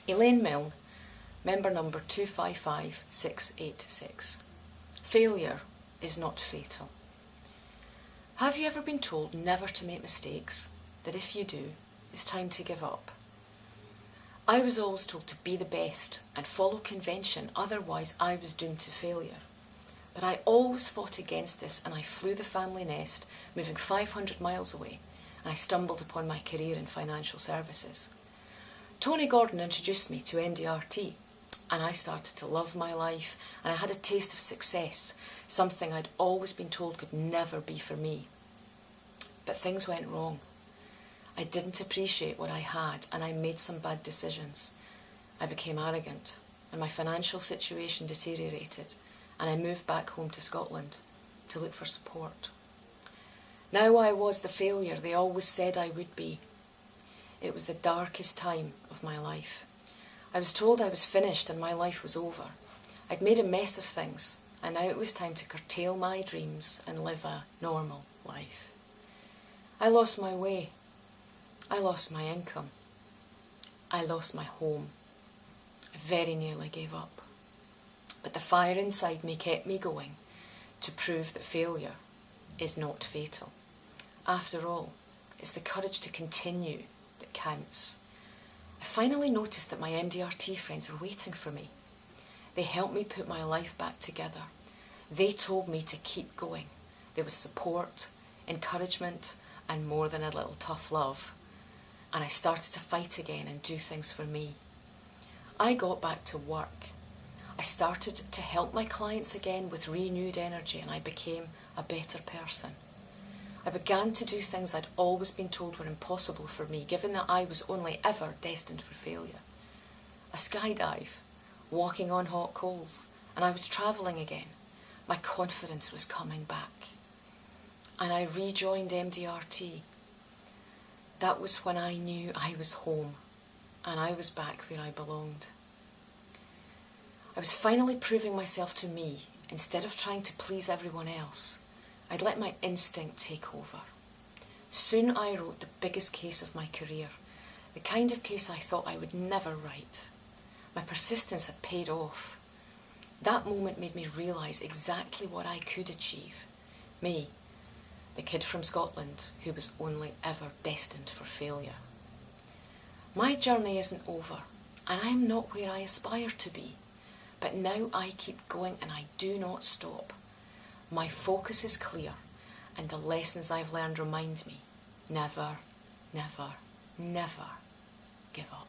Elaine Milne, member number 255686. Failure is not fatal. Have you ever been told never to make mistakes, that if you do, it's time to give up? I was always told to be the best and follow convention, otherwise I was doomed to failure. But I always fought against this, and I flew the family nest, moving 500 miles away, and I stumbled upon my career in financial services. Tony Gordon introduced me to MDRT, and I started to love my life, and I had a taste of success, something I'd always been told could never be for me. But things went wrong. I didn't appreciate what I had, and I made some bad decisions. I became arrogant, and my financial situation deteriorated, and I moved back home to Scotland to look for support. Now I was the failure they always said I would be. It was the darkest time of my life. I was told I was finished and my life was over. I'd made a mess of things, and now it was time to curtail my dreams and live a normal life. I lost my way. I lost my income. I lost my home. I very nearly gave up. But the fire inside me kept me going to prove that failure is not fatal. After all, it's the courage to continue that counts. I finally noticed that my MDRT friends were waiting for me. They helped me put my life back together. They told me to keep going. There was support, encouragement, and more than a little tough love. And I started to fight again and do things for me. I got back to work. I started to help my clients again with renewed energy, and I became a better person. I began to do things I'd always been told were impossible for me, given that I was only ever destined for failure. A skydive, walking on hot coals, and I was travelling again. My confidence was coming back. And I rejoined MDRT. That was when I knew I was home, and I was back where I belonged. I was finally proving myself to me, instead of trying to please everyone else. I'd let my instinct take over. Soon I wrote the biggest case of my career, the kind of case I thought I would never write. My persistence had paid off. That moment made me realise exactly what I could achieve. Me, the kid from Scotland who was only ever destined for failure. My journey isn't over, and I'm not where I aspire to be. But now I keep going, and I do not stop. My focus is clear, and the lessons I've learned remind me, never, never, never give up.